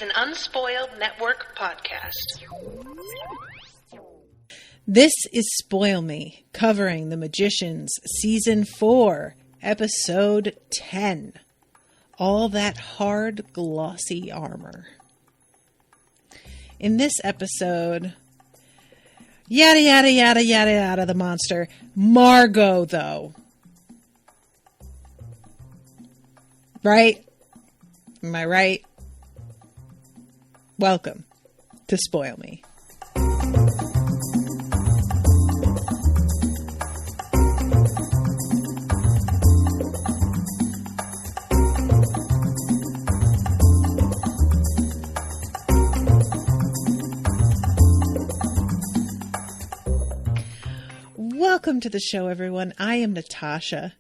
an Unspoiled Network podcast. This is Spoil Me, covering The Magicians, Season 4, Episode 10. All that hard, glossy armor. In this episode, yada, yada, yada, yada, yada, the monster. Margo, though. Right? Am I right? Welcome to Spoil Me. Welcome to the show, everyone. I am Natasha.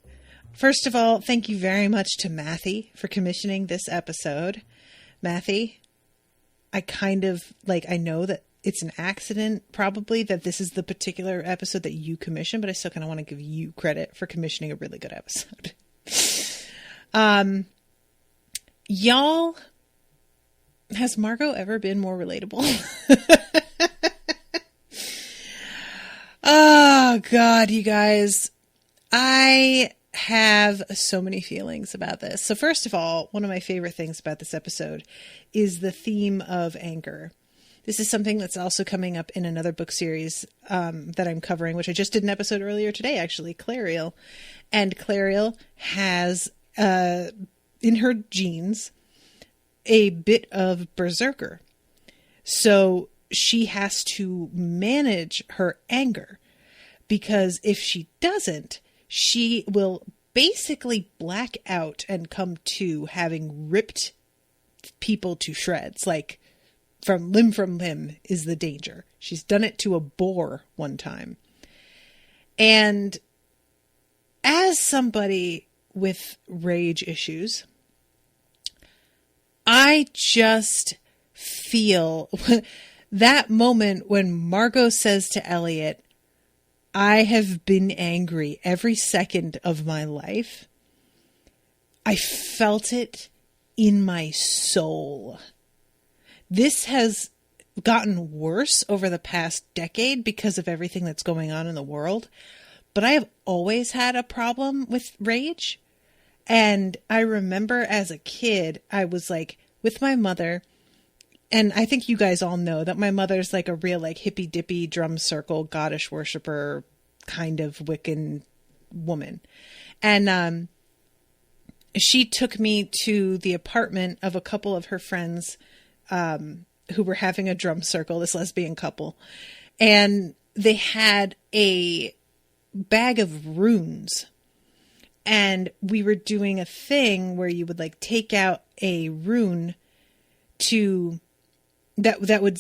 First of all, thank you very much to Mathy for commissioning this episode. Mathy, I know that it's an accident, probably, that this is the particular episode that you commissioned, but I still kind of want to give you credit for commissioning a really good episode. Y'all, has Margo ever been more relatable? Oh, God, you guys. I have so many feelings about this. So first of all, one of my favorite things about this episode is the theme of anger. This is something that's also coming up in another book series that I'm covering, which I just did an episode earlier today, actually, Clariel. And Clariel has, in her genes, a bit of berserker. So she has to manage her anger, because if she doesn't, she will basically black out and come to having ripped people to shreds. Like, from limb is the danger. She's done it to a boar one time. And as somebody with rage issues, I just feel that moment when Margo says to Elliot, I have been angry every second of my life. I felt it in my soul. This has gotten worse over the past decade because of everything that's going on in the world. But I have always had a problem with rage. And I remember as a kid, I was like with my mother. And I think you guys all know that my mother's like a real like hippy dippy drum circle goddess worshiper kind of Wiccan woman. And she took me to the apartment of a couple of her friends who were having a drum circle, this lesbian couple. And they had a bag of runes. And we were doing a thing where you would like take out a rune to that would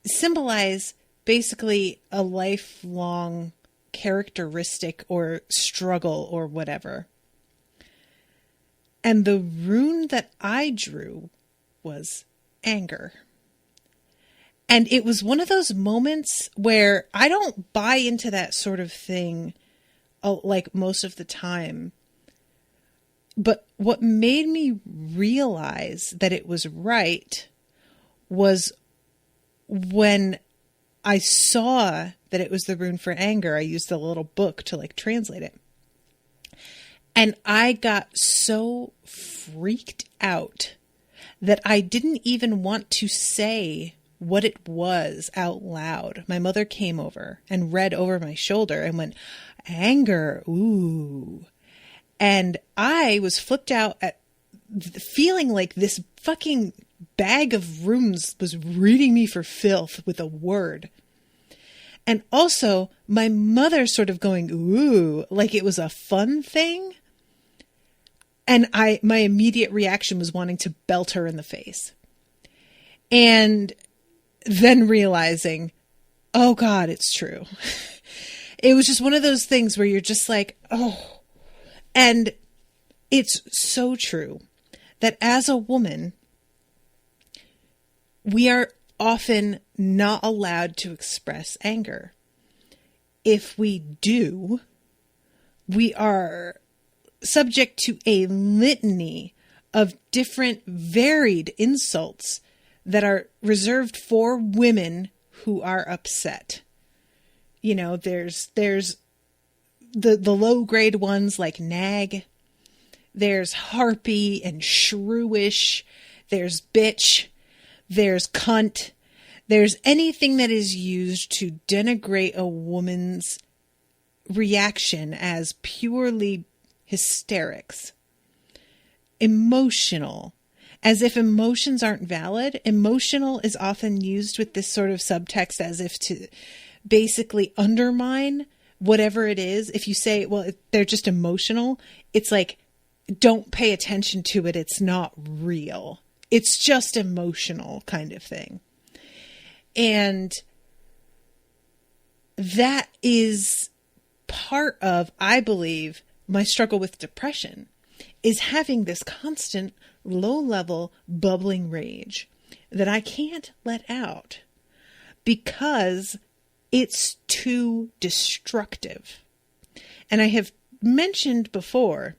symbolize basically a lifelong characteristic or struggle or whatever. And the rune that I drew was anger. And it was one of those moments where I don't buy into that sort of thing like most of the time. But what made me realize that it was right was when I saw that it was the rune for anger. I used the little book to like translate it. And I got so freaked out that I didn't even want to say what it was out loud. My mother came over and read over my shoulder and went, anger, ooh. And I was flipped out at feeling like this fucking bag of runes was reading me for filth with a word. And also my mother sort of going, ooh, like it was a fun thing. And my immediate reaction was wanting to belt her in the face. And then realizing, oh God, it's true. It was just one of those things where you're just like, oh. And it's so true that as a woman, we are often not allowed to express anger. If we do, we are subject to a litany of different varied insults that are reserved for women who are upset. You know, there's the low grade ones like nag. There's harpy and shrewish. There's bitch. There's cunt. There's anything that is used to denigrate a woman's reaction as purely hysterics. Emotional. As if emotions aren't valid. Emotional is often used with this sort of subtext as if to basically undermine whatever it is. If you say, well, they're just emotional, it's like, don't pay attention to it. It's not real. It's just emotional kind of thing. And that is part of, I believe, my struggle with depression, is having this constant low-level bubbling rage that I can't let out because it's too destructive. And I have mentioned before,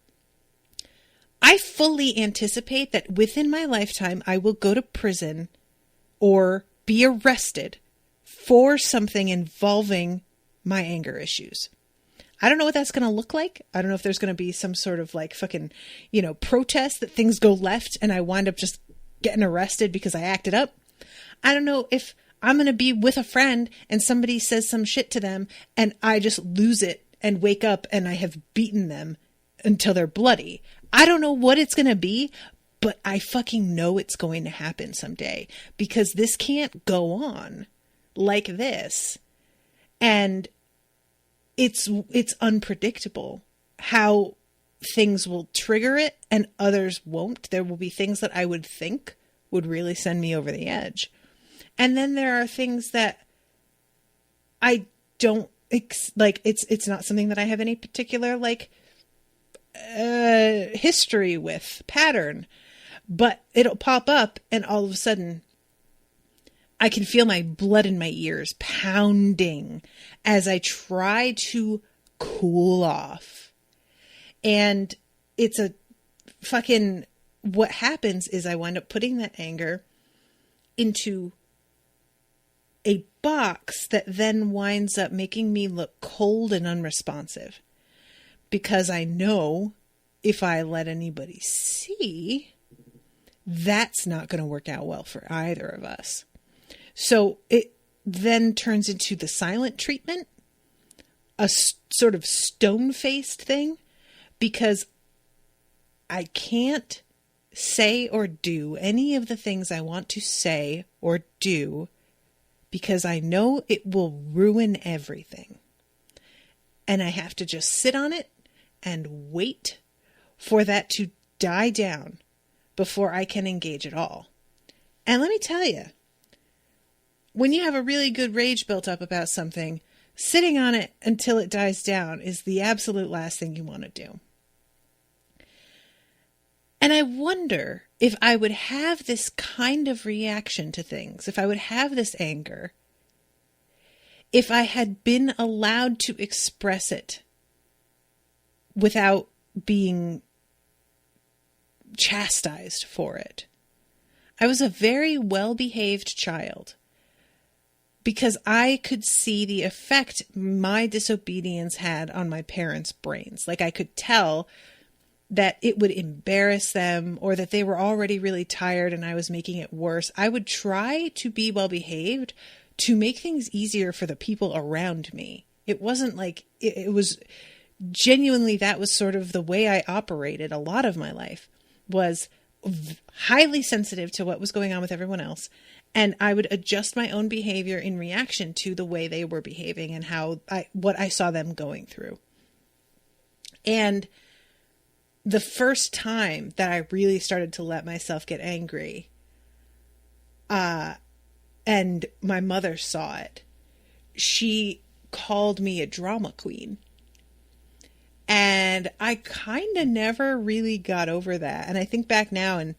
I fully anticipate that within my lifetime, I will go to prison or be arrested for something involving my anger issues. I don't know what that's going to look like. I don't know if there's going to be some sort of like fucking, protest that things go left and I wind up just getting arrested because I acted up. I don't know if I'm going to be with a friend and somebody says some shit to them and I just lose it and wake up and I have beaten them until they're bloody. I don't know what it's going to be, but I fucking know it's going to happen someday because this can't go on like this. And it's unpredictable how things will trigger it and others won't. There will be things that I would think would really send me over the edge. And then there are things that I don't like. It's not something that I have any particular history with, pattern, but it'll pop up and all of a sudden I can feel my blood in my ears pounding as I try to cool off. And it's what happens is I wind up putting that anger into a box that then winds up making me look cold and unresponsive. Because I know if I let anybody see, that's not going to work out well for either of us. So it then turns into the silent treatment, a sort of stone-faced thing, because I can't say or do any of the things I want to say or do because I know it will ruin everything. And I have to just sit on it and wait for that to die down before I can engage at all. And let me tell you, when you have a really good rage built up about something, sitting on it until it dies down is the absolute last thing you want to do. And I wonder if I would have this kind of reaction to things, if I would have this anger, if I had been allowed to express it without being chastised for it. I was a very well-behaved child because I could see the effect my disobedience had on my parents' brains. Like I could tell that it would embarrass them or that they were already really tired and I was making it worse. I would try to be well-behaved to make things easier for the people around me. It wasn't like, it was genuinely, that was sort of the way I operated a lot of my life, was highly sensitive to what was going on with everyone else. And I would adjust my own behavior in reaction to the way they were behaving and what I saw them going through. And the first time that I really started to let myself get angry, and my mother saw it, she called me a drama queen. And I kind of never really got over that. And I think back now and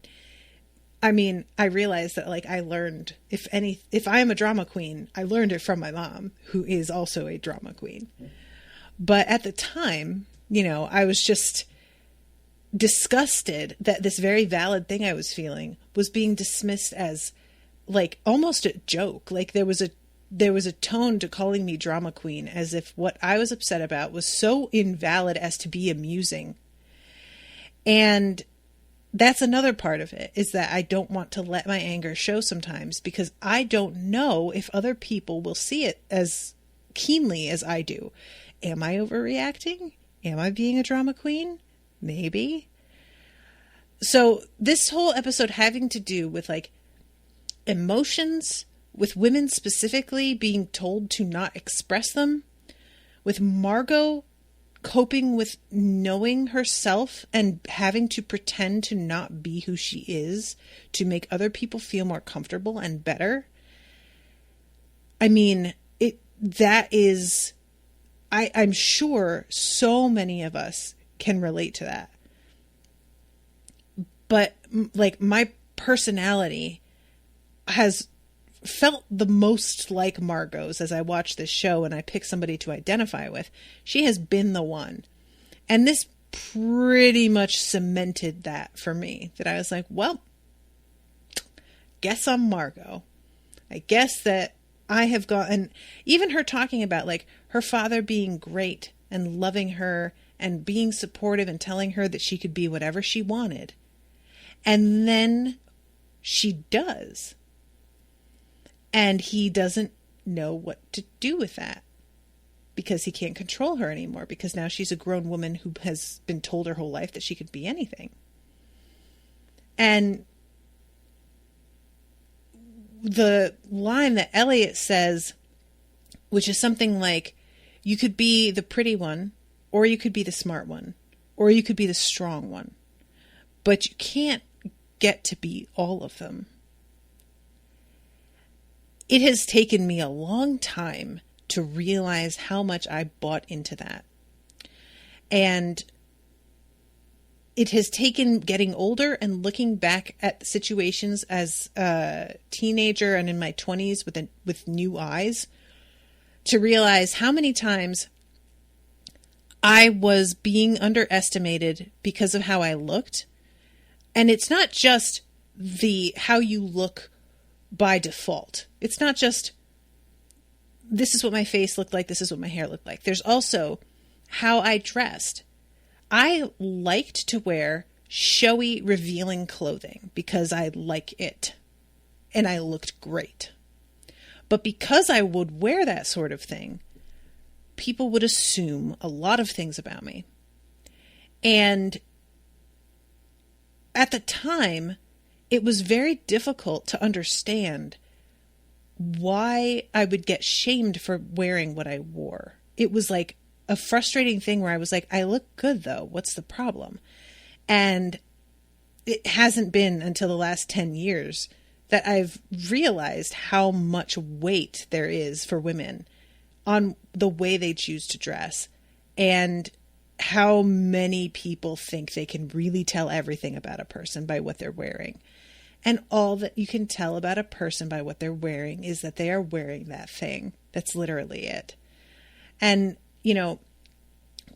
I realized that I learned, if I am a drama queen, I learned it from my mom, who is also a drama queen. But at the time, I was just disgusted that this very valid thing I was feeling was being dismissed as like almost a joke. Like there was a tone to calling me drama queen, as if what I was upset about was so invalid as to be amusing. And that's another part of it, is that I don't want to let my anger show sometimes, because I don't know if other people will see it as keenly as I do. Am I overreacting? Am I being a drama queen? Maybe. So this whole episode having to do with like emotions, with women specifically being told to not express them, with Margo coping with knowing herself and having to pretend to not be who she is to make other people feel more comfortable and better. I mean, I'm sure so many of us can relate to that. But like my personality has felt the most like Margot's as I watch this show and I pick somebody to identify with. She has been the one. And this pretty much cemented that for me, that I was like, well, guess I'm Margo. I guess that I have and even her talking about like her father being great and loving her and being supportive and telling her that she could be whatever she wanted. And then she does. And he doesn't know what to do with that, because he can't control her anymore, because now she's a grown woman who has been told her whole life that she could be anything. And the line that Elliot says, which is something like, you could be the pretty one, or you could be the smart one, or you could be the strong one, but you can't get to be all of them. It has taken me a long time to realize how much I bought into that. And it has taken getting older and looking back at situations as a teenager and in my 20s with new eyes to realize how many times I was being underestimated because of how I looked. And it's not just how you look by default. It's not just, this is what my face looked like, this is what my hair looked like. There's also how I dressed. I liked to wear showy, revealing clothing because I like it. And I looked great. But because I would wear that sort of thing, people would assume a lot of things about me. And at the time, it was very difficult to understand why I would get shamed for wearing what I wore. It was like a frustrating thing where I was like, I look good though. What's the problem? And it hasn't been until the last 10 years that I've realized how much weight there is for women on the way they choose to dress, and how many people think they can really tell everything about a person by what they're wearing. And all that you can tell about a person by what they're wearing is that they are wearing that thing. That's literally it. And, you know,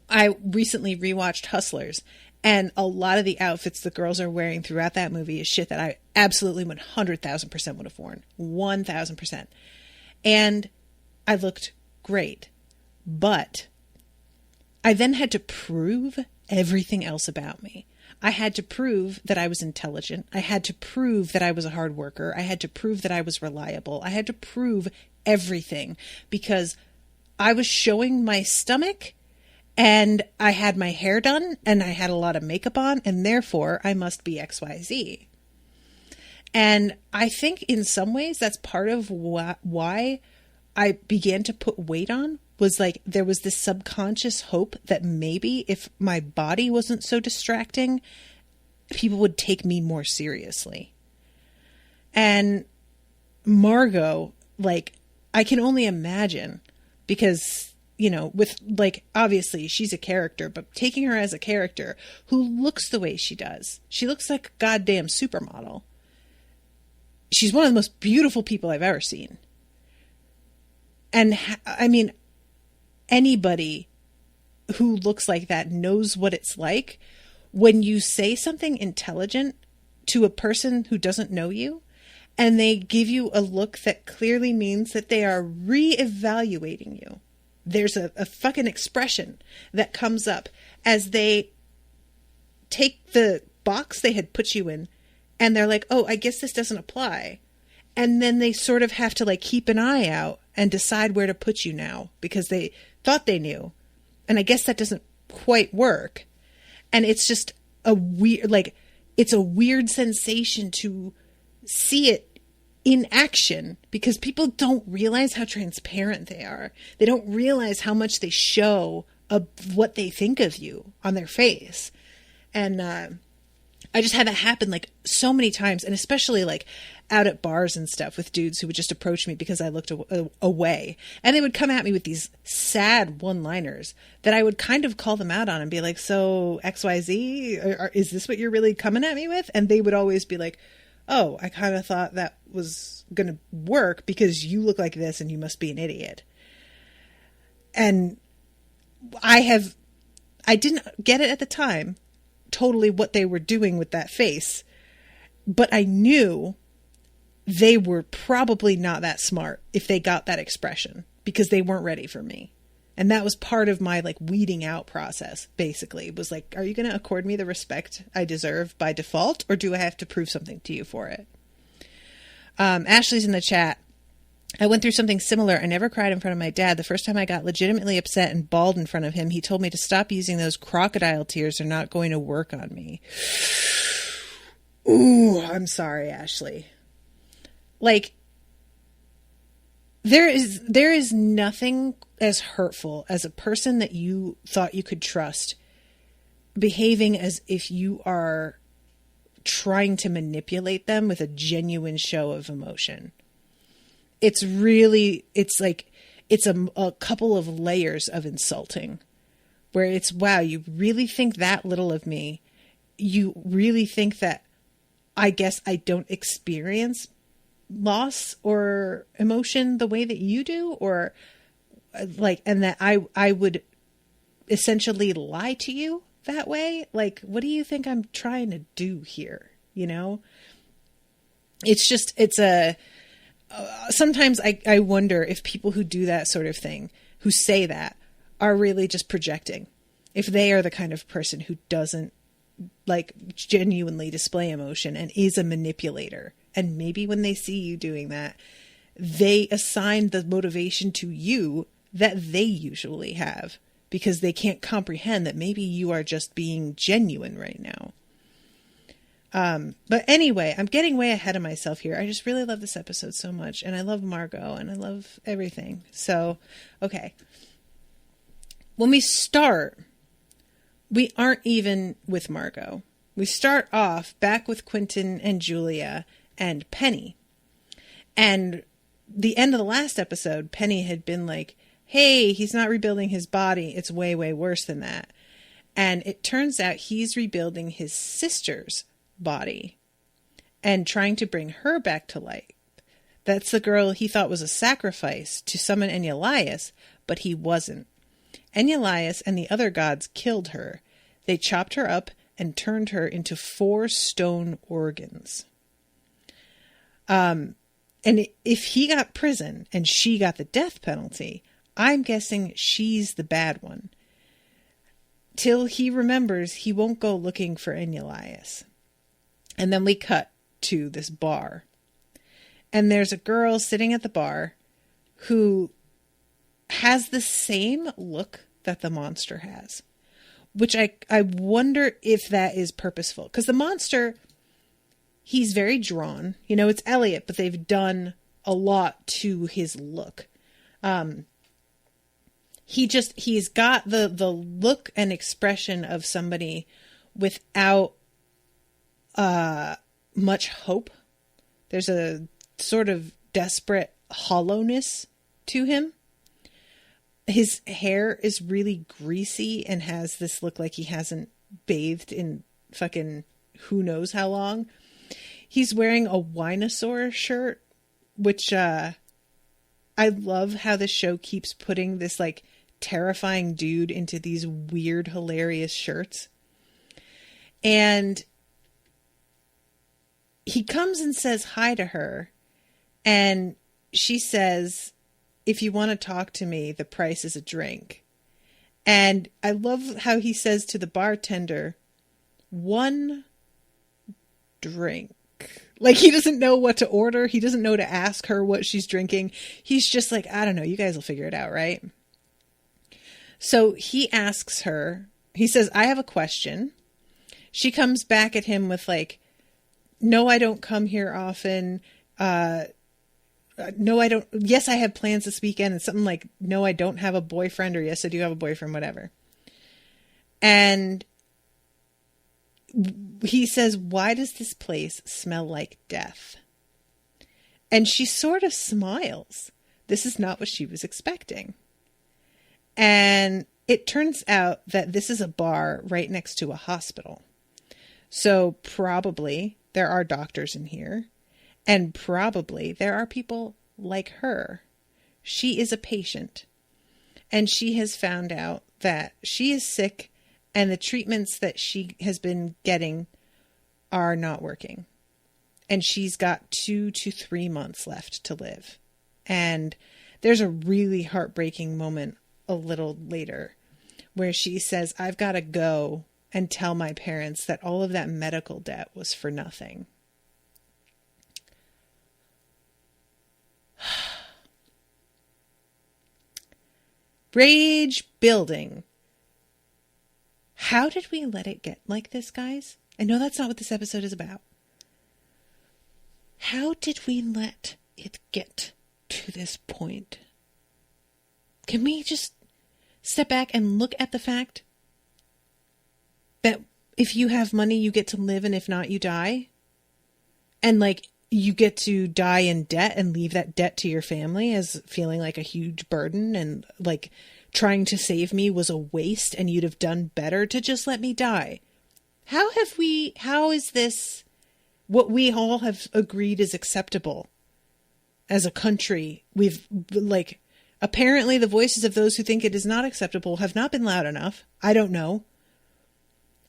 I recently rewatched Hustlers, and a lot of the outfits the girls are wearing throughout that movie is shit that I absolutely 100,000% would have worn. 1,000%. And I looked great. But I then had to prove everything else about me. I had to prove that I was intelligent. I had to prove that I was a hard worker. I had to prove that I was reliable. I had to prove everything because I was showing my stomach and I had my hair done and I had a lot of makeup on, and therefore I must be XYZ. And I think in some ways that's part of why I began to put weight on, was like there was this subconscious hope that maybe if my body wasn't so distracting, people would take me more seriously. And Margo, like, I can only imagine, because, you know, with, like, obviously she's a character, but taking her as a character who looks the way she does, she looks like a goddamn supermodel. She's one of the most beautiful people I've ever seen. And I mean, anybody who looks like that knows what it's like when you say something intelligent to a person who doesn't know you, And they give you a look that clearly means that they are reevaluating you. There's a fucking expression that comes up as they take the box they had put you in and they're like, oh, I guess this doesn't apply. And then they sort of have to like keep an eye out and decide where to put you now because they thought they knew. And I guess that doesn't quite work. And it's just a weird, like, it's a weird sensation to see it in action because people don't realize how transparent they are. They don't realize how much they show of what they think of you on their face. And I just had that happen like so many times, and especially like out at bars and stuff with dudes who would just approach me because I looked away, and they would come at me with these sad one-liners that I would kind of call them out on and be like, so XYZ, is this what you're really coming at me with? And they would always be like, oh, I kind of thought that was going to work because you look like this and you must be an idiot. And I didn't get it at the time, totally what they were doing with that face, but I knew they were probably not that smart if they got that expression because they weren't ready for me. And that was part of my like weeding out process, basically. It was like, are you going to accord me the respect I deserve by default, or do I have to prove something to you for it? Ashley's in the chat. I went through something similar. I never cried in front of my dad. The first time I got legitimately upset and bawled in front of him, he told me to stop using those crocodile tears. They're not going to work on me. Ooh, I'm sorry, Ashley. Like, there is nothing as hurtful as a person that you thought you could trust behaving as if you are trying to manipulate them with a genuine show of emotion. It's a couple of layers of insulting where it's, wow, you really think that little of me? You really think that I guess I don't experience loss or emotion the way that you do, or like, and that I would essentially lie to you that way? Like, what do you think I'm trying to do here? You know, sometimes I wonder if people who do that sort of thing, who say that, are really just projecting. If they are the kind of person who doesn't like genuinely display emotion and is a manipulator. And maybe when they see you doing that, they assign the motivation to you that they usually have because they can't comprehend that maybe you are just being genuine right now. But anyway, I'm getting way ahead of myself here. I just really love this episode so much, and I love Margo, and I love everything. So, okay. When we start, we aren't even with Margo. We start off back with Quentin and Julia and Penny. And the end of the last episode, Penny had been like, hey, he's not rebuilding his body. It's way, way worse than that. And it turns out he's rebuilding his sister's body and trying to bring her back to life. That's the girl he thought was a sacrifice to summon Enelias, but he wasn't. Enelias and the other gods killed her. They chopped her up and turned her into 4 stone organs. And if he got prison and she got the death penalty, I'm guessing she's the bad one. Till he remembers he won't go looking for Enelias. And then we cut to this bar. And there's a girl sitting at the bar who has the same look that the monster has. Which I wonder if that is purposeful. Because the monster, he's very drawn. You know, it's Elliot, but they've done a lot to his look. He's got the look and expression of somebody without much hope. There's a sort of desperate hollowness to him. His hair is really greasy and has this look like he hasn't bathed in fucking who knows how long. He's wearing a Winosaur shirt, which I love how the show keeps putting this like terrifying dude into these weird, hilarious shirts. And he comes and says hi to her, and she says, if you want to talk to me, the price is a drink. And I love how he says to the bartender, one drink. Like, he doesn't know what to order. He doesn't know to ask her what she's drinking. He's just like, I don't know. You guys will figure it out, right? So he asks her, he says, I have a question. She comes back at him with like, no, I don't come here often. No, I don't. Yes, I have plans this weekend. And something like, no, I don't have a boyfriend, or yes, I do have a boyfriend, whatever. And he says, why does this place smell like death? And she sort of smiles. This is not what she was expecting. And it turns out that this is a bar right next to a hospital. So probably there are doctors in here, and probably there are people like her. She is a patient, and she has found out that she is sick, and the treatments that she has been getting are not working. And she's got 2 to 3 months left to live. And there's a really heartbreaking moment a little later where she says, I've got to go and tell my parents that all of that medical debt was for nothing. Rage building. How did we let it get like this, guys? I know that's not what this episode is about. How did we let it get to this point? Can we just step back and look at the fact that if you have money, you get to live, and if not, you die? And like, you get to die in debt and leave that debt to your family as feeling like a huge burden, and like trying to save me was a waste and you'd have done better to just let me die. How is this what we all have agreed is acceptable as a country? We've like, apparently the voices of those who think it is not acceptable have not been loud enough. I don't know.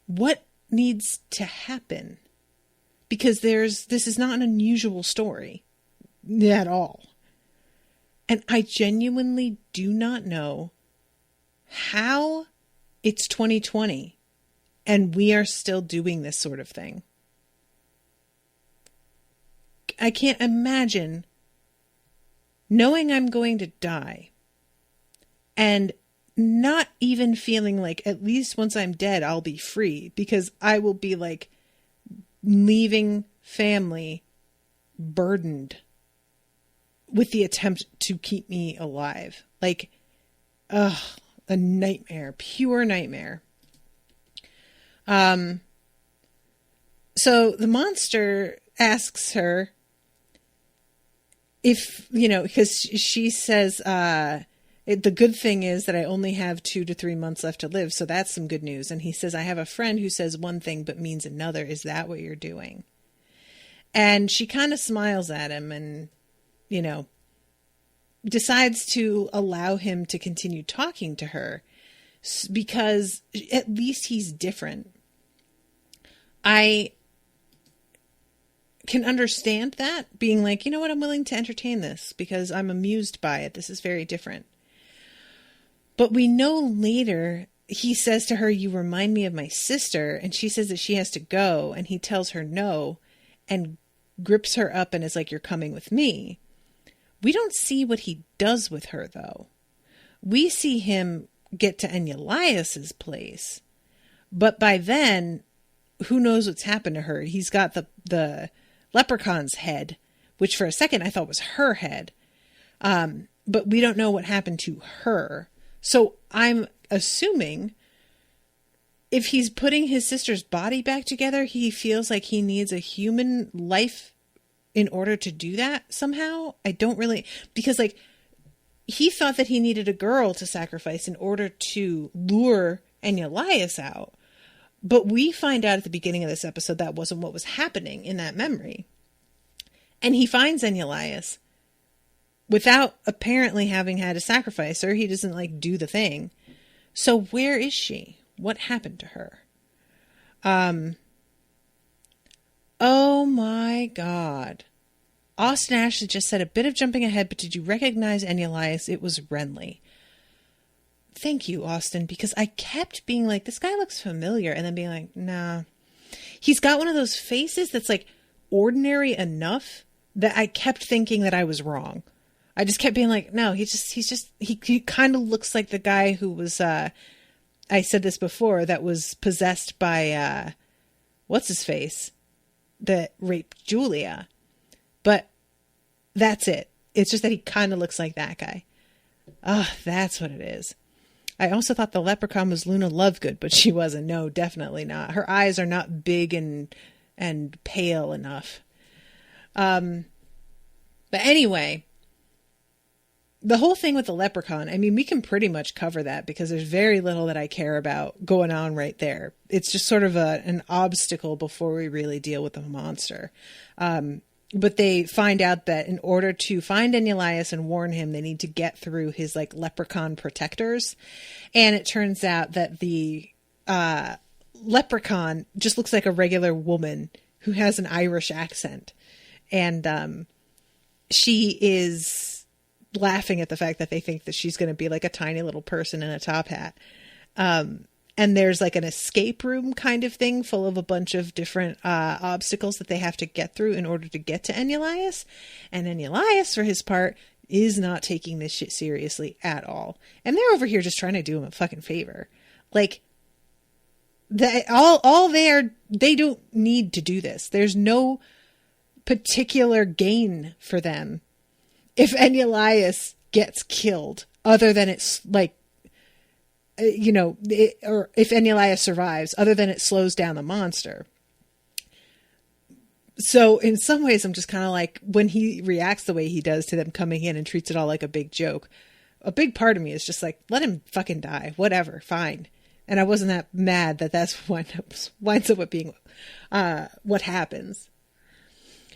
What needs to happen? Because this is not an unusual story at all. And I genuinely do not know how it's 2020 and we are still doing this sort of thing. I can't imagine knowing I'm going to die and not even feeling like at least once I'm dead, I'll be free, because I will be like leaving family burdened with the attempt to keep me alive. Like, a nightmare, pure nightmare. So the monster asks her if, because she says, the good thing is that I only have 2 to 3 months left to live. So that's some good news. And he says, I have a friend who says one thing, but means another. Is that what you're doing? And she kind of smiles at him and, decides to allow him to continue talking to her because at least he's different. I can understand that, being like, you know what, I'm willing to entertain this because I'm amused by it. This is very different. But we know later he says to her, you remind me of my sister. And she says that she has to go. And he tells her no and grips her up and is like, you're coming with me. We don't see what he does with her, though. We see him get to Enyalias's place. But by then, who knows what's happened to her? He's got the leprechaun's head, which for a second I thought was her head. But we don't know what happened to her. So I'm assuming if he's putting his sister's body back together, he feels like he needs a human life in order to do that somehow. I don't really, because like he thought that he needed a girl to sacrifice in order to lure Enyalias out. But we find out at the beginning of this episode that wasn't what was happening in that memory. And he finds Enyalias without apparently having had to sacrifice her. He doesn't like do the thing. So where is she? What happened to her? Oh my God. Austin Ashley just said a bit of jumping ahead, but did you recognize Elias? It was Renly. Thank you, Austin, because I kept being like, this guy looks familiar, and then being like, nah. He's got one of those faces that's like ordinary enough that I kept thinking that I was wrong. I just kept being like, no, he kind of looks like the guy who was, I said this before, that was possessed by, what's his face, that raped Julia. But that's it. It's just that he kind of looks like that guy. Oh, that's what it is. I also thought the leprechaun was Luna Lovegood, but she wasn't. No, definitely not. Her eyes are not big and pale enough. But anyway, the whole thing with the leprechaun, I mean, we can pretty much cover that because there's very little that I care about going on right there. It's just sort of an obstacle before we really deal with the monster. But they find out that in order to find Elias and warn him, they need to get through his like leprechaun protectors. And it turns out that the leprechaun just looks like a regular woman who has an Irish accent. And she is laughing at the fact that they think that she's going to be like a tiny little person in a top hat. And there's like an escape room kind of thing full of a bunch of different obstacles that they have to get through in order to get to Elias. And Elias, for his part, is not taking this shit seriously at all. And they're over here just trying to do him a fucking favor. Like, they don't need to do this. There's no particular gain for them if Elias gets killed, other than it's like, or if Elias survives, other than it slows down the monster. So in some ways, I'm just kind of like, when he reacts the way he does to them coming in and treats it all like a big joke, a big part of me is just like, let him fucking die, whatever, fine. And I wasn't that mad that that's winds up with being what happens.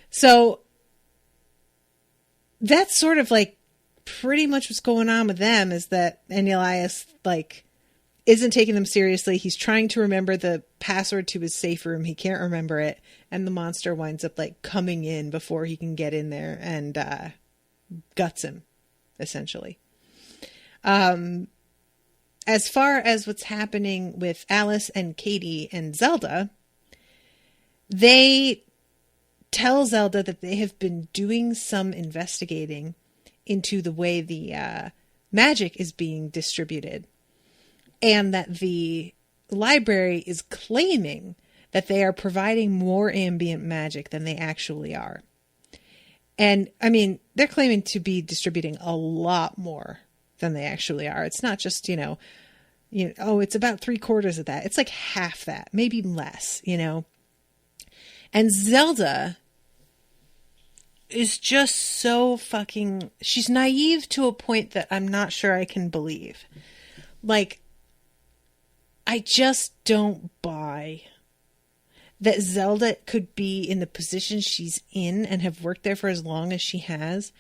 So that's sort of like pretty much what's going on with them, is that Elias like isn't taking them seriously. He's trying to remember the password to his safe room. He can't remember it. And the monster winds up like coming in before he can get in there and guts him, essentially. As far as what's happening with Alice and Katie and Zelda, they tell Zelda that they have been doing some investigating into the way the magic is being distributed. And that the library is claiming that they are providing more ambient magic than they actually are. And, I mean, they're claiming to be distributing a lot more than they actually are. It's not just, it's about 3/4 of that. It's like half that, maybe less, And Zelda is just so fucking... She's naive to a point that I'm not sure I can believe. Like, I just don't buy that Zelda could be in the position she's in and have worked there for as long as she has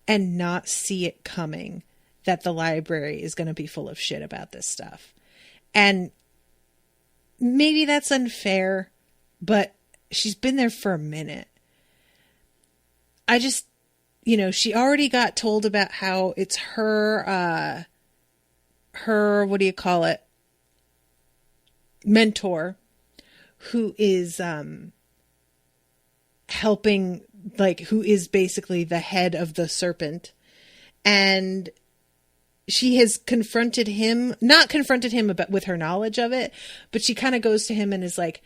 and not see it coming that the library is going to be full of shit about this stuff. And maybe that's unfair, but she's been there for a minute. I just, she already got told about how it's her, what do you call it? Mentor, who is helping, like, who is basically the head of the serpent. And she has confronted him, not confronted him about, with her knowledge of it, but she kind of goes to him and is like,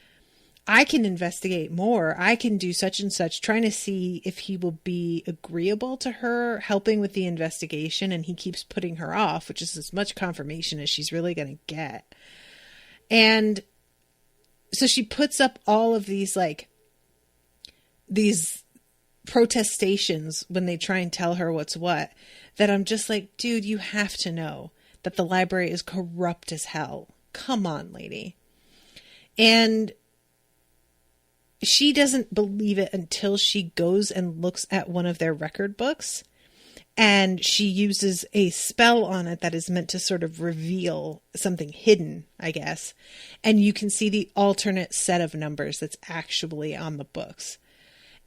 I can investigate more. I can do such and such, trying to see if he will be agreeable to her helping with the investigation. And he keeps putting her off, which is as much confirmation as she's really going to get. And so she puts up all of these, like, these protestations when they try and tell her what's what, that I'm just like, dude, you have to know that the library is corrupt as hell. Come on, lady. And she doesn't believe it until she goes and looks at one of their record books. And she uses a spell on it that is meant to sort of reveal something hidden, I guess. And you can see the alternate set of numbers that's actually on the books.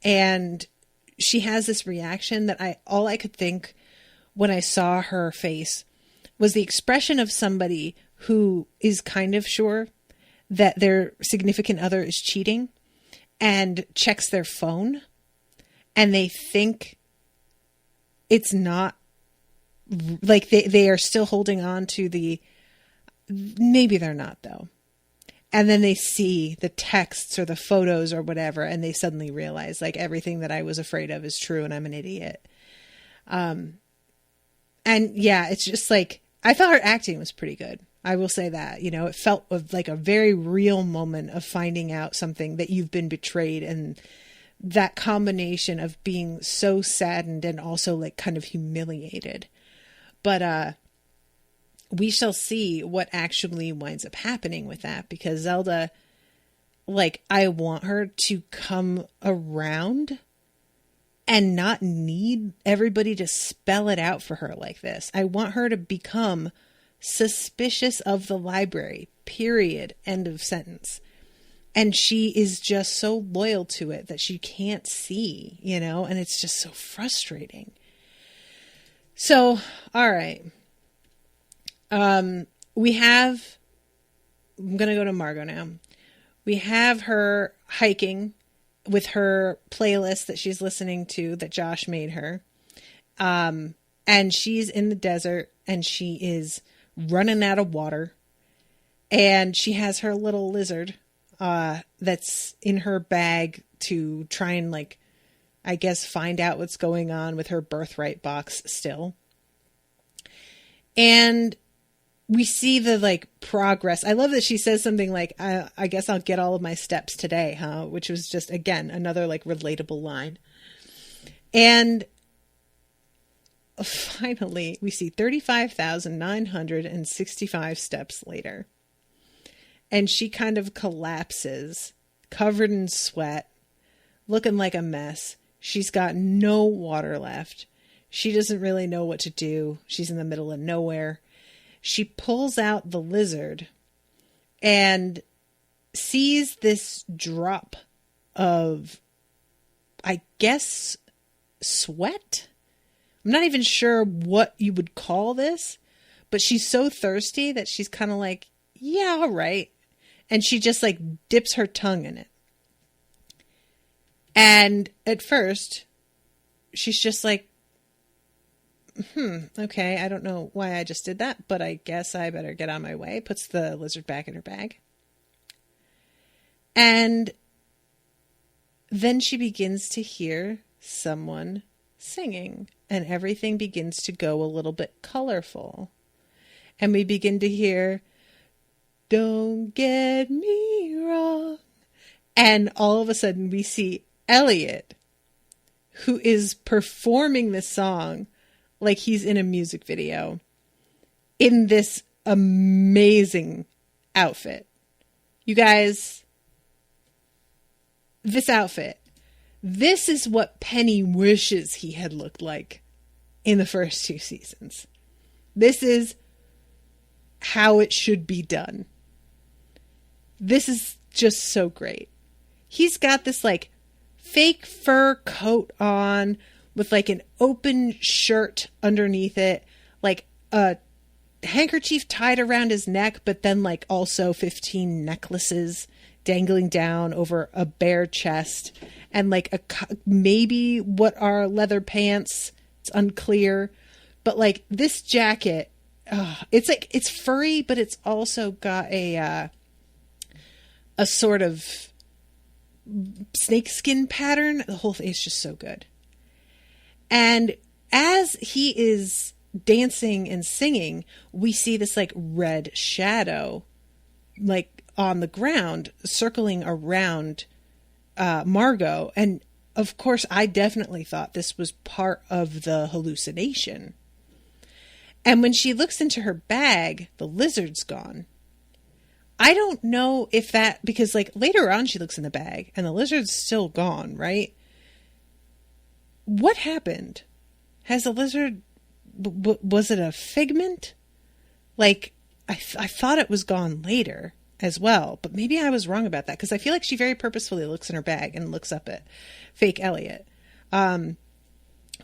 And she has this reaction that all I could think when I saw her face was the expression of somebody who is kind of sure that their significant other is cheating and checks their phone, and they think it's not, like they are still holding on to maybe they're not though. And then they see the texts or the photos or whatever, and they suddenly realize like everything that I was afraid of is true and I'm an idiot. And yeah, it's just like, I thought her acting was pretty good. I will say that, it felt like a very real moment of finding out something that you've been betrayed, and that combination of being so saddened and also like kind of humiliated. But we shall see what actually winds up happening with that, because Zelda, like, I want her to come around and not need everybody to spell it out for her like this. I want her to become suspicious of the library, period, end of sentence. And she is just so loyal to it that she can't see, and it's just so frustrating. So, all right. I'm going to go to Margo now. We have her hiking with her playlist that she's listening to that Josh made her. And she's in the desert and she is running out of water, and she has her little lizard that's in her bag to try and, like, I guess find out what's going on with her birthright box still. And we see the, like, progress. I love that she says something like, I guess I'll get all of my steps today, huh? Which was just, again, another, like, relatable line. And finally, we see 35,965 steps later. And she kind of collapses, covered in sweat, looking like a mess. She's got no water left. She doesn't really know what to do. She's in the middle of nowhere. She pulls out the lizard and sees this drop of, I guess, sweat? I'm not even sure what you would call this, but she's so thirsty that she's kind of like, yeah, all right. And she just like dips her tongue in it. And at first, she's just like, okay, I don't know why I just did that, but I guess I better get on my way. Puts the lizard back in her bag. And then she begins to hear someone singing, and everything begins to go a little bit colorful. And we begin to hear, "Don't get me wrong." And all of a sudden we see Elliot, who is performing this song like he's in a music video, in this amazing outfit. You guys, this outfit, this is what Penny wishes he had looked like in the first 2 seasons. This is how it should be done. This is just so great. He's got this like fake fur coat on with like an open shirt underneath it, like a handkerchief tied around his neck, but then like also 15 necklaces dangling down over a bare chest, and like maybe what are leather pants. It's unclear, but like this jacket, it's like, it's furry, but it's also got a sort of snakeskin pattern. The whole thing is just so good. And as he is dancing and singing, we see this like red shadow, like on the ground, circling around Margo. And of course, I definitely thought this was part of the hallucination. And when she looks into her bag, the lizard's gone. I don't know if that, because like later on she looks in the bag and the lizard's still gone, right? What happened? has the lizard, was it a figment? Like, I thought it was gone later as well, but maybe I was wrong about that, because I feel like she very purposefully looks in her bag and looks up at fake Elliot. But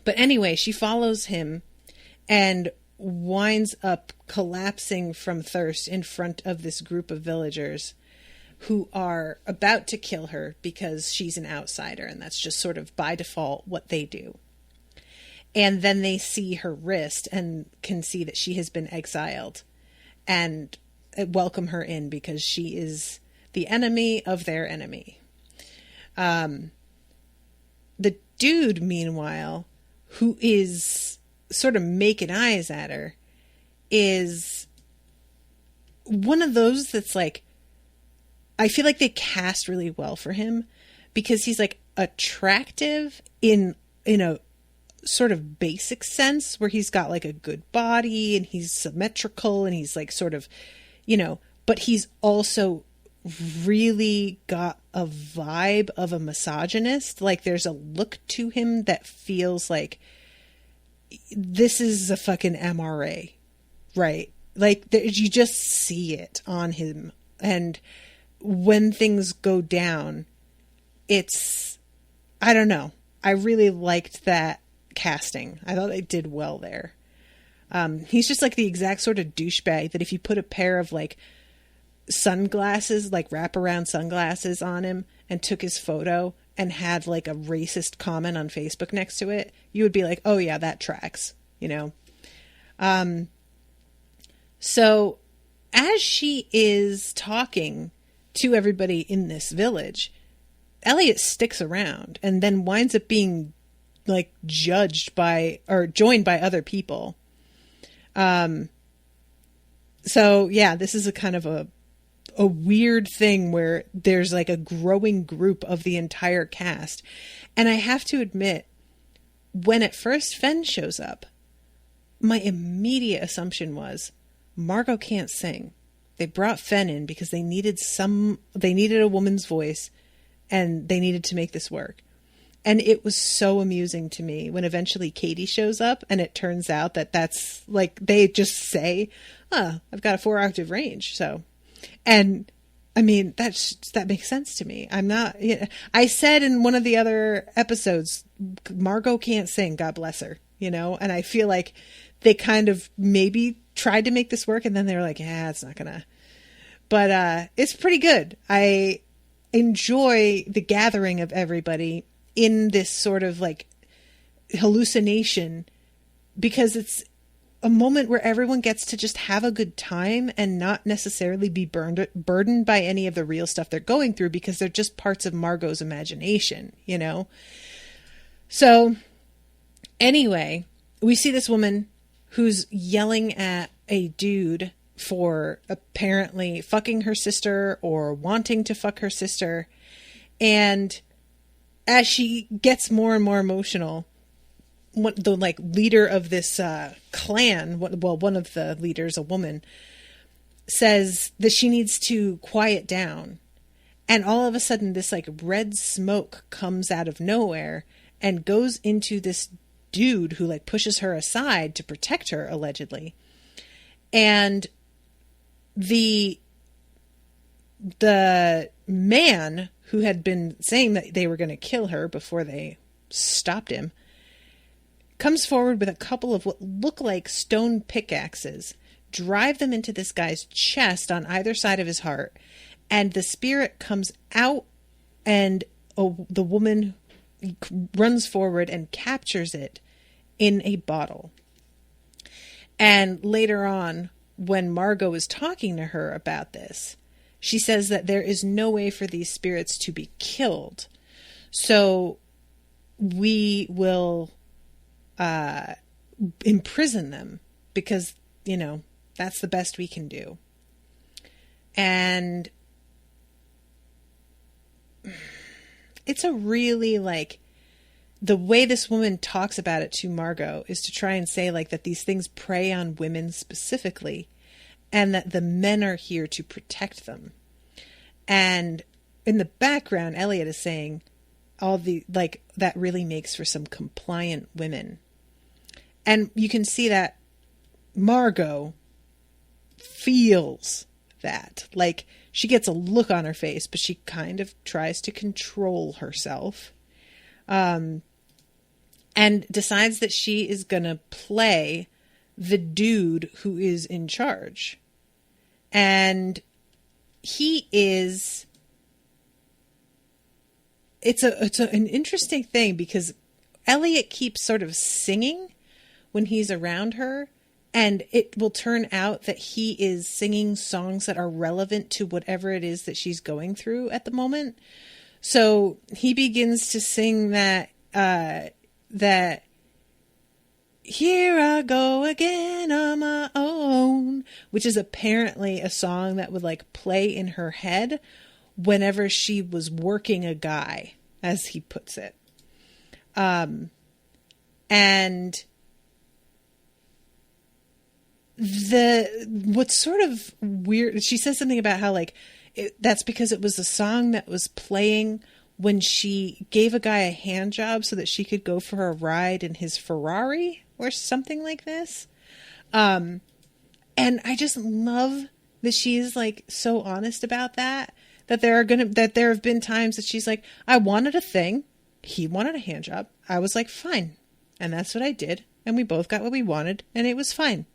anyway, she follows him and winds up collapsing from thirst in front of this group of villagers who are about to kill her because she's an outsider, and that's just sort of by default what they do. And then they see her wrist and can see that she has been exiled and welcome her in because she is the enemy of their enemy. The dude, meanwhile, who is sort of making eyes at her, is one of those that's like, I feel like they cast really well for him because he's like attractive in a sort of basic sense where he's got like a good body and he's symmetrical and he's like sort of, but he's also really got a vibe of a misogynist. Like there's a look to him that feels like this is a fucking MRA, right? Like you just see it on him. And when things go down, it's, I don't know. I really liked that casting. I thought they did well there. He's just like the exact sort of douchebag that if you put a pair of like sunglasses, like wraparound sunglasses on him and took his photo and had like a racist comment on Facebook next to it, you would be like, oh yeah, that tracks, So as she is talking to everybody in this village, Elliot sticks around and then winds up being like judged by or joined by other people. So yeah, this is a kind of a weird thing where there's like a growing group of the entire cast. And I have to admit, when at first Fen shows up, my immediate assumption was Margo can't sing. They brought Fen in because they needed a woman's voice and they needed to make this work. And it was so amusing to me when eventually Katie shows up and it turns out that that's like, they just say, I've got a 4-octave range. So, and I mean, that makes sense to me. I'm not, I said in one of the other episodes, Margo can't sing, God bless her, and I feel like they kind of maybe tried to make this work and then they were like, yeah, it's not gonna, but, it's pretty good. I enjoy the gathering of everybody in this sort of like hallucination because it's a moment where everyone gets to just have a good time and not necessarily be burdened by any of the real stuff they're going through because they're just parts of Margo's imagination, So anyway, we see this woman who's yelling at a dude for apparently fucking her sister or wanting to fuck her sister. And as she gets more and more emotional, the like leader of this clan, one of the leaders, a woman, says that she needs to quiet down. And all of a sudden this like red smoke comes out of nowhere and goes into this dude who like pushes her aside to protect her, allegedly. And the man who had been saying that they were going to kill her before they stopped him comes forward with a couple of what look like stone pickaxes, drive them into this guy's chest on either side of his heart, and the spirit comes out and the woman runs forward and captures it in a bottle. And later on, when Margo is talking to her about this, she says that there is no way for these spirits to be killed. So we will imprison them because, that's the best we can do. And it's a really like, the way this woman talks about it to Margo is to try and say like that these things prey on women specifically and that the men are here to protect them. And in the background, Elliot is saying all the, like, that really makes for some compliant women. And you can see that Margo feels that. Like, she gets a look on her face, but she kind of tries to control herself. And decides that she is going to play the dude who is in charge. And he is... It's an interesting thing because Elliot keeps sort of singing when he's around her. And it will turn out that he is singing songs that are relevant to whatever it is that she's going through at the moment. So he begins to sing that "Here I Go Again on My Own," which is apparently a song that would like play in her head whenever she was working a guy, as he puts it. And what's sort of weird, she says something about how like that's because it was a song that was playing when she gave a guy a hand job so that she could go for a ride in his Ferrari or something like this. And I just love that she is like so honest about that there have been times that she's like, I wanted a thing, he wanted a hand job, I was like, fine, and that's what I did, and we both got what we wanted, and it was fine.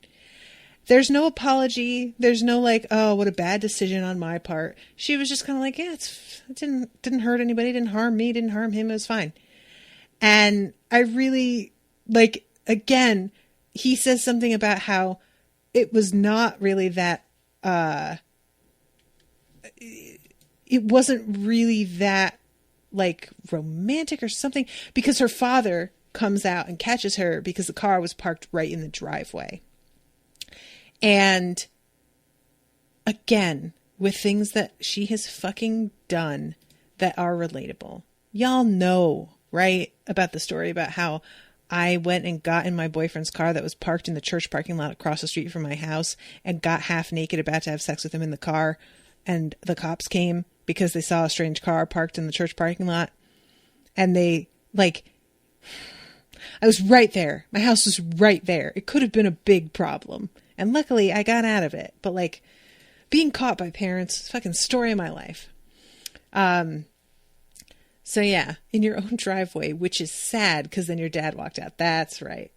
There's no apology. There's no like, oh, what a bad decision on my part. She was just kind of like, yeah, it didn't hurt anybody, didn't harm me, didn't harm him. It was fine. And I really like, again, he says something about how it was not really that, it wasn't really that like romantic or something, because her father comes out and catches her because the car was parked right in the driveway. And again, with things that she has fucking done that are relatable. Y'all know, right, about the story about how I went and got in my boyfriend's car that was parked in the church parking lot across the street from my house and got half naked about to have sex with him in the car. And the cops came because they saw a strange car parked in the church parking lot. And they, like, I was right there. My house was right there. It could have been a big problem. And luckily, I got out of it. But, like, being caught by parents, fucking story of my life. So, yeah, in your own driveway, which is sad because then your dad walked out. That's right.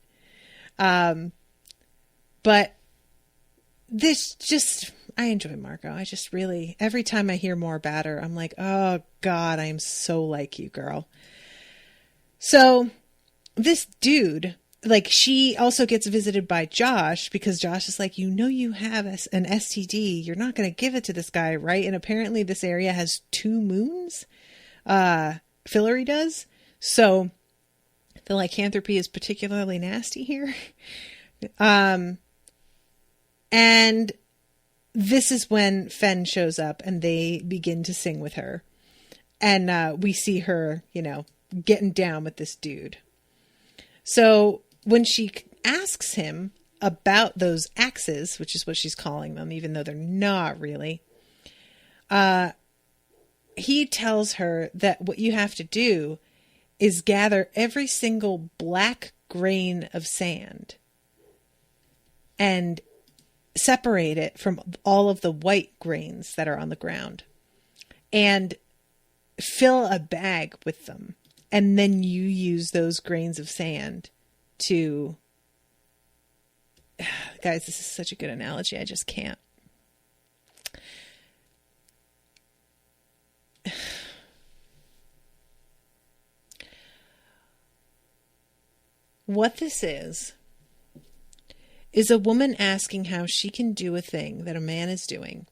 But this just, I enjoy Margo. I just really, every time I hear more about her, I'm like, oh, God, I am so like you, girl. So, this dude... like, she also gets visited by Josh because Josh is like, you know, you have an STD. You're not going to give it to this guy, right? And apparently this area has 2 moons. Fillory does. So the lycanthropy is particularly nasty here. And this is when Fen shows up and they begin to sing with her. And we see her, you know, getting down with this dude. So when she asks him about those axes, which is what she's calling them, even though they're not really, he tells her that what you have to do is gather every single black grain of sand and separate it from all of the white grains that are on the ground and fill a bag with them. And then you use those grains of sand to... Guys, this is such a good analogy. I just can't. What this is a woman asking how she can do a thing that a man is doing,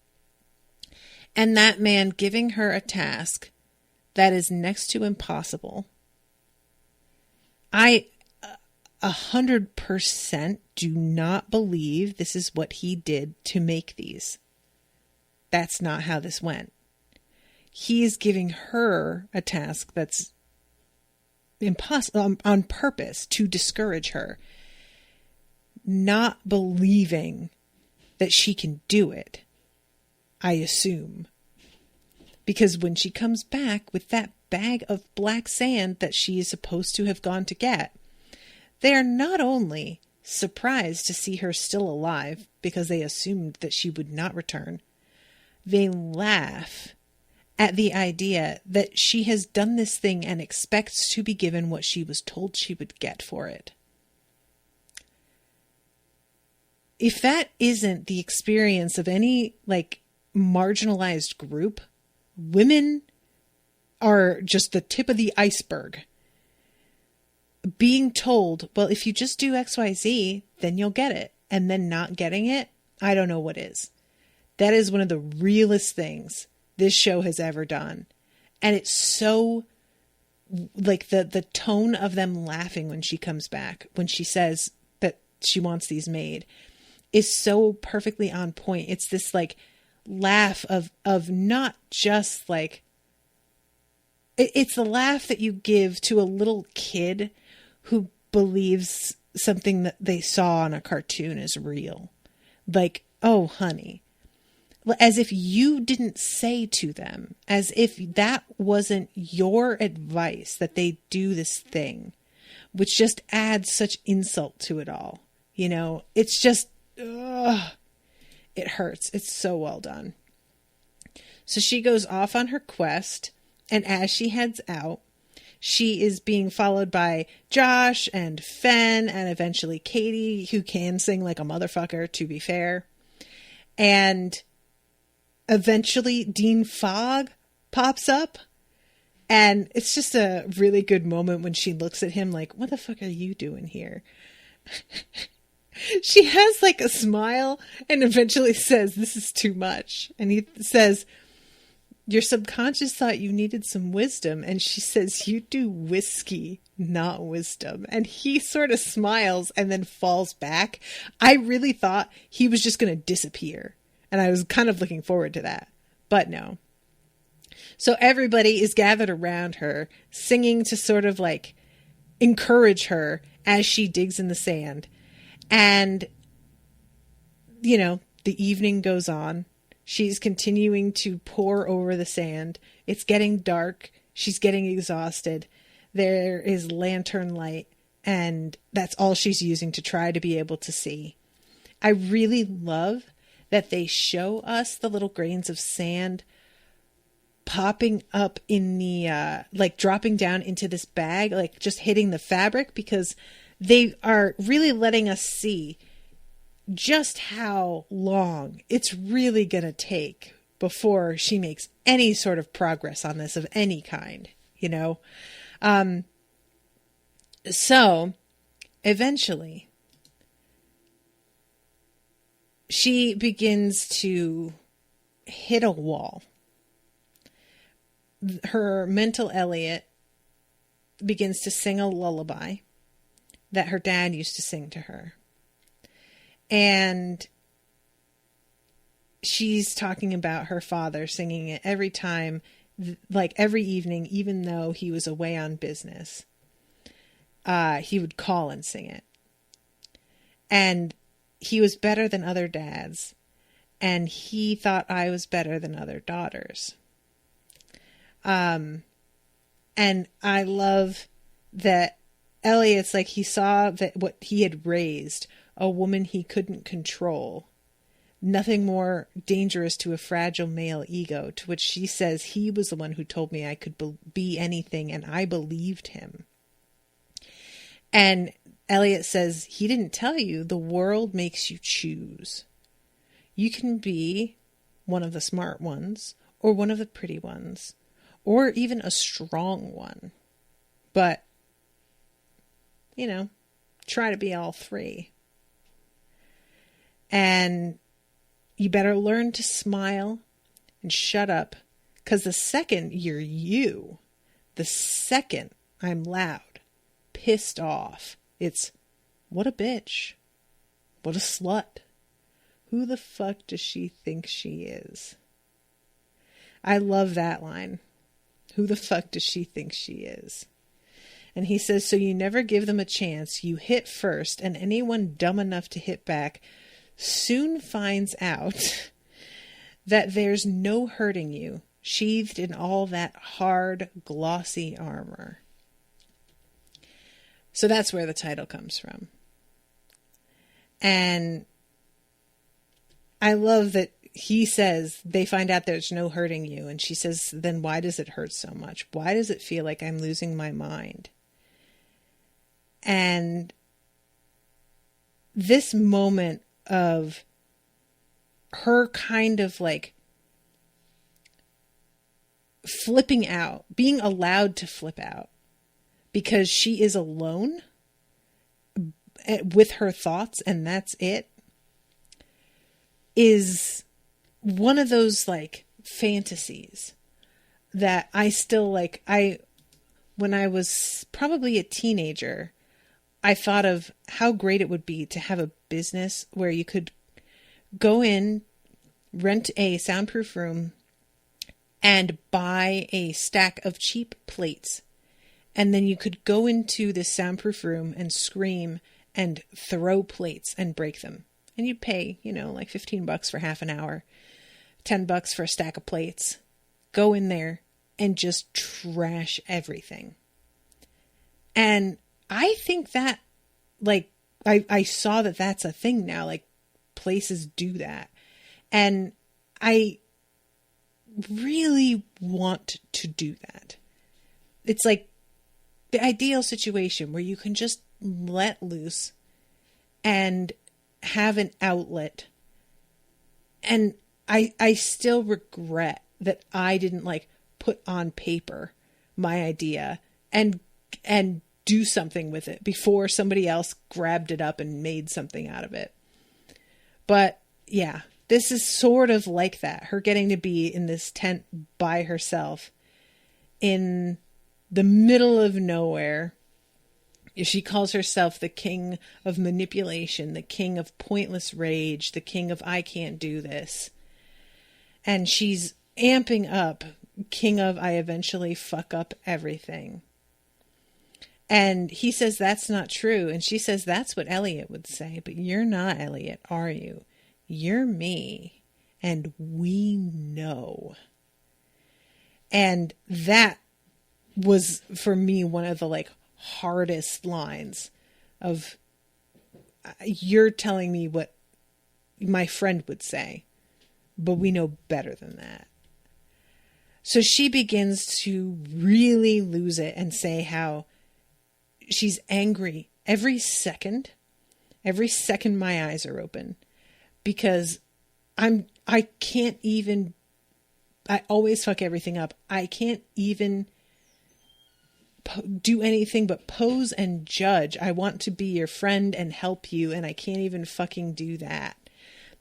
and that man giving her a task that is next to impossible. I 100% do not believe this is what he did to make these. That's not how this went. He is giving her a task that's impossible on purpose to discourage her, not believing that she can do it, I assume. Because when she comes back with that bag of black sand that she is supposed to have gone to get, they are not only surprised to see her still alive because they assumed that she would not return. They laugh at the idea that she has done this thing and expects to be given what she was told she would get for it. If that isn't the experience of any, like, marginalized group, women are just the tip of the iceberg. Being told, well, if you just do XYZ, then you'll get it. And then not getting it, I don't know what is. That is one of the realest things this show has ever done. And it's so, like, the tone of them laughing when she comes back, when she says that she wants these made, is so perfectly on point. It's this, like, laugh of not just, like, it's the laugh that you give to a little kid who believes something that they saw on a cartoon is real. Like, oh, honey. As if you didn't say to them, as if that wasn't your advice that they do this thing, which just adds such insult to it all. You know, it's just, ugh, it hurts. It's so well done. So she goes off on her quest, and as she heads out, she is being followed by Josh and Fen and eventually Katie, who can sing like a motherfucker, to be fair. And eventually Dean Fogg pops up. And it's just a really good moment when she looks at him like, what the fuck are you doing here? She has like a smile and eventually says, this is too much. And he says, your subconscious thought you needed some wisdom. And she says, you do whiskey, not wisdom. And he sort of smiles and then falls back. I really thought he was just going to disappear. And I was kind of looking forward to that. But no. So everybody is gathered around her, singing to sort of like encourage her as she digs in the sand. And, you know, the evening goes on. She's continuing to pore over the sand. It's getting dark. She's getting exhausted. There is lantern light, and that's all she's using to try to be able to see. I really love that they show us the little grains of sand popping up in the, like dropping down into this bag, like just hitting the fabric, because they are really letting us see just how long it's really going to take before she makes any sort of progress on this of any kind, you know? So eventually she begins to hit a wall. Her mental Elliot begins to sing a lullaby that her dad used to sing to her. And she's talking about her father singing it every time, like every evening, even though he was away on business. He would call and sing it. And he was better than other dads. And he thought I was better than other daughters. And I love that Elliot's like, he saw that what he had raised, a woman he couldn't control, nothing more dangerous to a fragile male ego, to which she says he was the one who told me I could be anything, and I believed him. And Elliot says, he didn't tell you, the world makes you choose. You can be one of the smart ones, or one of the pretty ones, or even a strong one. But, you know, try to be all three. And you better learn to smile and shut up, because the second you're you, the second I'm loud, pissed off, it's, what a bitch, what a slut, who the fuck does she think she is? I love that line. Who the fuck does she think she is? And he says, so you never give them a chance. You hit first, and anyone dumb enough to hit back soon finds out that there's no hurting you, sheathed in all that hard, glossy armor. So that's where the title comes from. And I love that he says they find out there's no hurting you. And she says, then why does it hurt so much? Why does it feel like I'm losing my mind? And this moment of her kind of like flipping out, being allowed to flip out because she is alone with her thoughts and that's it, is one of those like fantasies that I still like. When I was probably a teenager, I thought of how great it would be to have a business where you could go in, rent a soundproof room, and buy a stack of cheap plates. And then you could go into this soundproof room and scream and throw plates and break them. And you'd pay, like $15 for half an hour, $10 for a stack of plates. Go in there and just trash everything. And I think that, like, I saw that that's a thing now. Like, places do that. And I really want to do that. It's like the ideal situation where you can just let loose and have an outlet. And I still regret that I didn't like put on paper my idea and do something with it before somebody else grabbed it up and made something out of it. But yeah, this is sort of like that. Her getting to be in this tent by herself in the middle of nowhere. She calls herself the king of manipulation, the king of pointless rage, the king of I can't do this. And she's amping up king of I eventually fuck up everything. And he says that's not true. And she says that's what Elliot would say. But you're not Elliot, are you? You're me. And we know. And that was, for me, one of the like hardest lines of, you're telling me what my friend would say, but we know better than that. So she begins to really lose it and say how she's angry every second my eyes are open, because I always fuck everything up. I can't even do anything but pose and judge. I want to be your friend and help you, and I can't even fucking do that.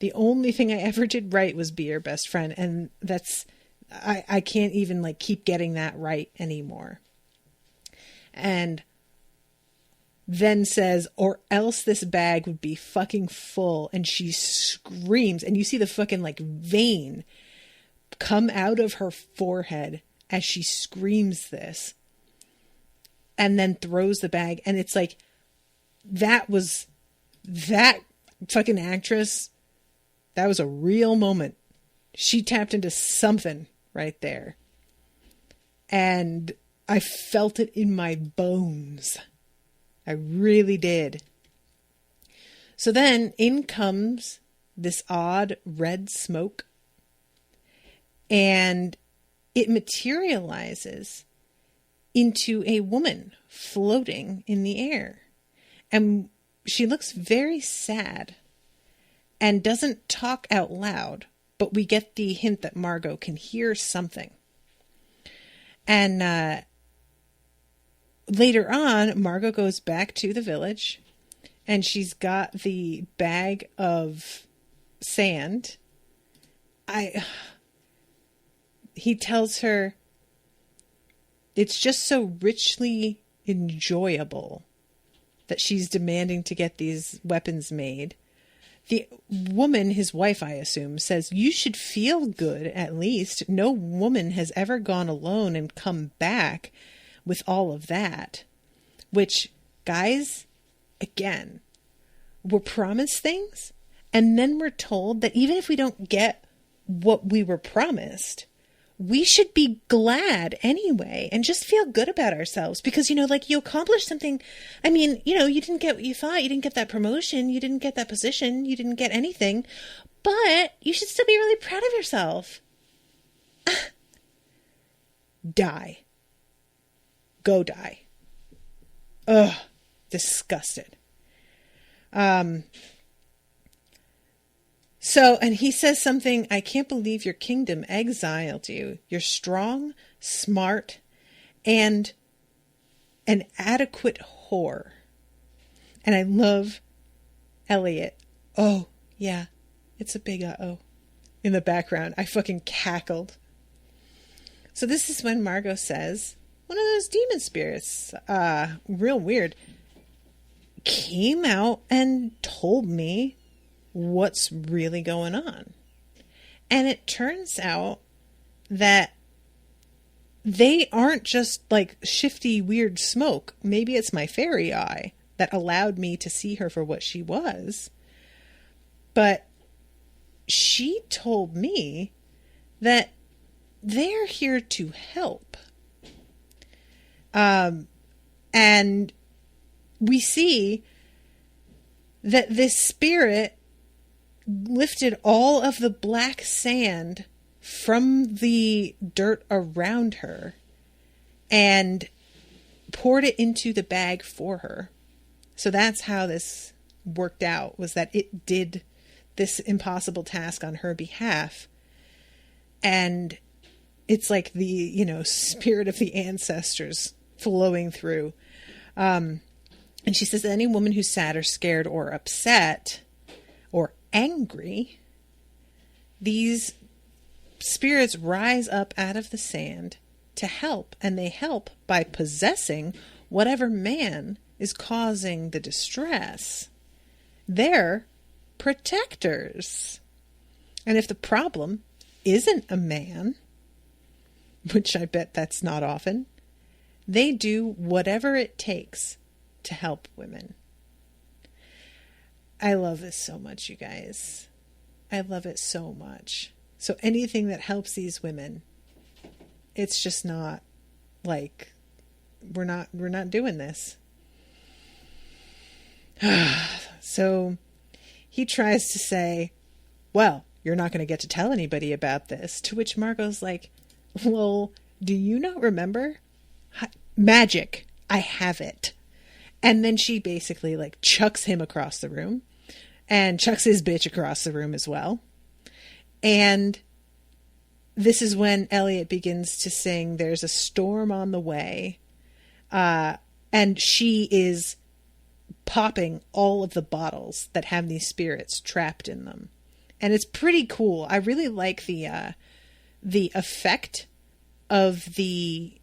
The only thing I ever did right was be your best friend, and I can't even like keep getting that right anymore. And then says, or else this bag would be fucking full. And she screams, and you see the fucking like vein come out of her forehead as she screams this, and then throws the bag. And it's like, that fucking actress, that was a real moment. She tapped into something right there. And I felt it in my bones. I really did. So then in comes this odd red smoke, and it materializes into a woman floating in the air. And she looks very sad and doesn't talk out loud, but we get the hint that Margo can hear something. And later on, Margo goes back to the village, and she's got the bag of sand. He tells her it's just so richly enjoyable that she's demanding to get these weapons made. The woman, his wife, I assume, says, you should feel good at least. No woman has ever gone alone and come back with all of that. Which, guys, again, we're promised things, and then we're told that even if we don't get what we were promised, we should be glad anyway and just feel good about ourselves because, like you accomplished something. I mean, you didn't get what you thought. You didn't get that promotion. You didn't get that position. You didn't get anything, but you should still be really proud of yourself. Die. Go die. Ugh. Disgusted. So, and he says something, I can't believe your kingdom exiled you. You're strong, smart, and an adequate whore. And I love Elliot. Oh, yeah, it's a big uh-oh in the background. I fucking cackled. So this is when Margo says, one of those demon spirits, real weird, came out and told me what's really going on. And it turns out that they aren't just like shifty, weird smoke. Maybe it's my fairy eye that allowed me to see her for what she was. But she told me that they're here to help. And we see that this spirit lifted all of the black sand from the dirt around her and poured it into the bag for her. So that's how this worked out, was that it did this impossible task on her behalf. And it's like the, spirit of the ancestors flowing through. And she says that any woman who's sad or scared or upset or angry, these spirits rise up out of the sand to help. And they help by possessing whatever man is causing the distress. They're protectors. And if the problem isn't a man, which I bet that's not often, they do whatever it takes to help women. I love this so much, you guys. I love it so much. So anything that helps these women, it's just not like we're not doing this. So he tries to say, well, you're not going to get to tell anybody about this. To which Margo's like, well, do you not remember? Magic. I have it. And then she basically like chucks him across the room and chucks his bitch across the room as well. And this is when Elliot begins to sing, "There's a storm on the way." And she is popping all of the bottles that have these spirits trapped in them. And it's pretty cool. I really like the effect of the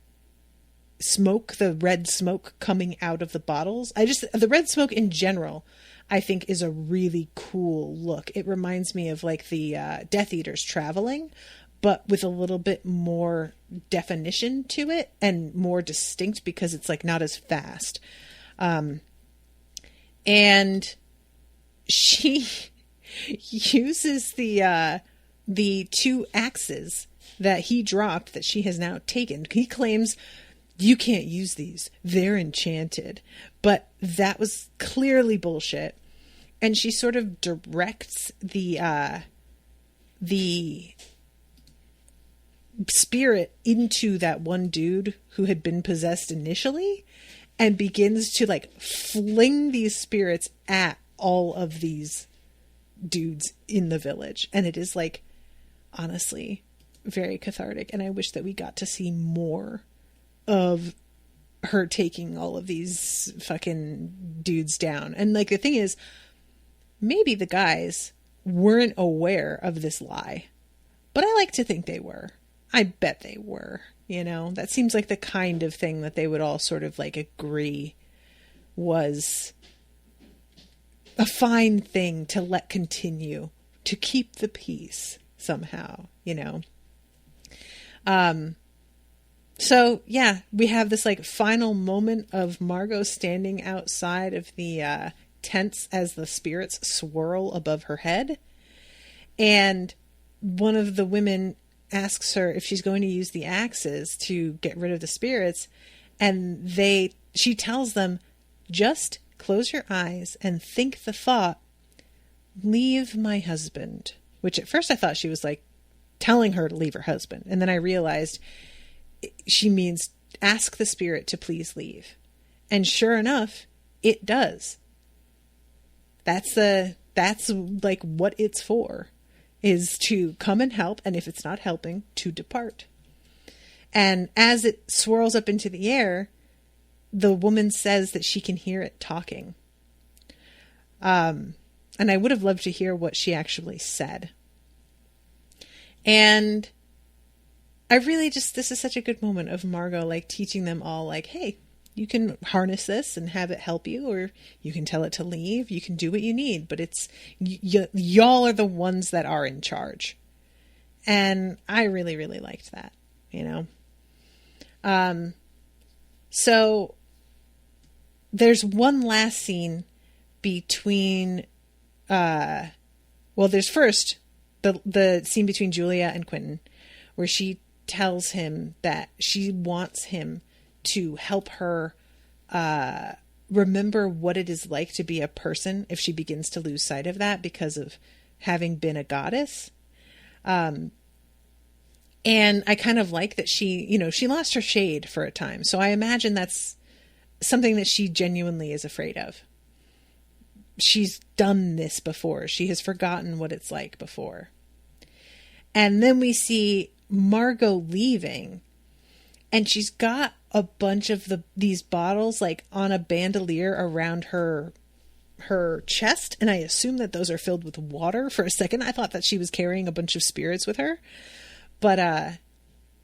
smoke, the red smoke coming out of the bottles. The red smoke in general, I think, is a really cool look. It reminds me of like the Death Eaters traveling, but with a little bit more definition to it and more distinct because it's like not as fast. And she uses the two axes that he dropped that she has now taken. He claims, you can't use these. They're enchanted. But that was clearly bullshit. And she sort of directs the spirit into that one dude who had been possessed initially and begins to like fling these spirits at all of these dudes in the village. And it is like, honestly, very cathartic. And I wish that we got to see more of her taking all of these fucking dudes down. And like, the thing is, maybe the guys weren't aware of this lie, but I like to think they were. I bet they were, that seems like the kind of thing that they would all sort of like agree was a fine thing to let continue, to keep the peace somehow, So yeah, we have this like final moment of Margo standing outside of the tents as the spirits swirl above her head. And one of the women asks her if she's going to use the axes to get rid of the spirits. And she tells them, just close your eyes and think the thought, leave my husband. Which at first I thought she was like telling her to leave her husband. And then I realized she means ask the spirit to please leave. And sure enough, it does. That's like what it's for, is to come and help. And if it's not helping, to depart. And as it swirls up into the air, the woman says that she can hear it talking. And I would have loved to hear what she actually said. And I really this is such a good moment of Margo, like teaching them all, like, hey, you can harness this and have it help you, or you can tell it to leave. You can do what you need, but it's y'all are the ones that are in charge. And I really, really liked that, you know? So there's one last scene between, there's first the scene between Julia and Quentin, where she tells him that she wants him to help her remember what it is like to be a person if she begins to lose sight of that because of having been a goddess. And I kind of like that she lost her shade for a time. So I imagine that's something that she genuinely is afraid of. She's done this before. She has forgotten what it's like before. And then we see Margo leaving, and she's got a bunch of these bottles like on a bandolier around her chest. And I assume that those are filled with water. For a second, I thought that she was carrying a bunch of spirits with her. But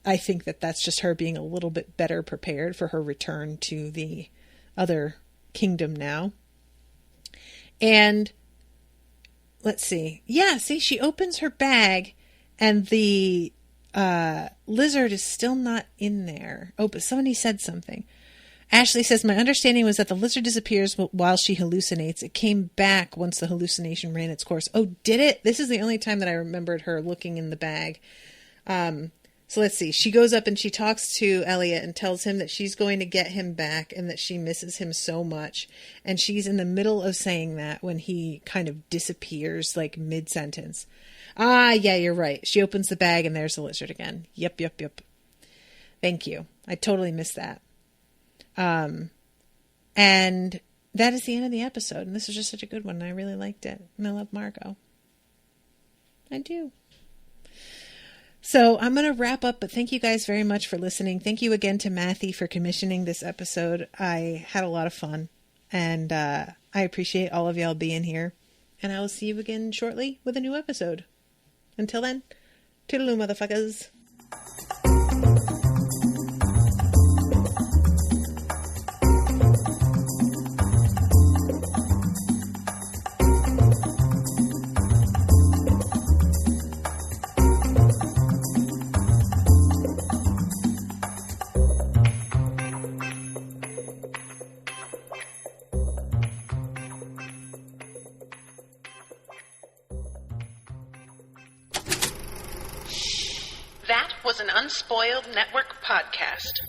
I think that that's just her being a little bit better prepared for her return to the other kingdom now. And let's see. Yeah, see, she opens her bag and the lizard is still not in there. Oh, but somebody said something. Ashley says, my understanding was that the lizard disappears while she hallucinates. It came back once the hallucination ran its course. Oh, did it? This is the only time that I remembered her looking in the bag. So let's see. She goes up and she talks to Elliot and tells him that she's going to get him back and that she misses him so much. And she's in the middle of saying that when he kind of disappears, like mid-sentence. Ah, yeah, you're right. She opens the bag and there's the lizard again. Yep. Thank you. I totally missed that. And that is the end of the episode. And this is just such a good one. I really liked it. And I love Margo. I do. So I'm going to wrap up, but thank you guys very much for listening. Thank you again to Mathy for commissioning this episode. I had a lot of fun, and I appreciate all of y'all being here. And I will see you again shortly with a new episode. Until then, toodaloo, motherfuckers. That was an Unspoiled Network podcast.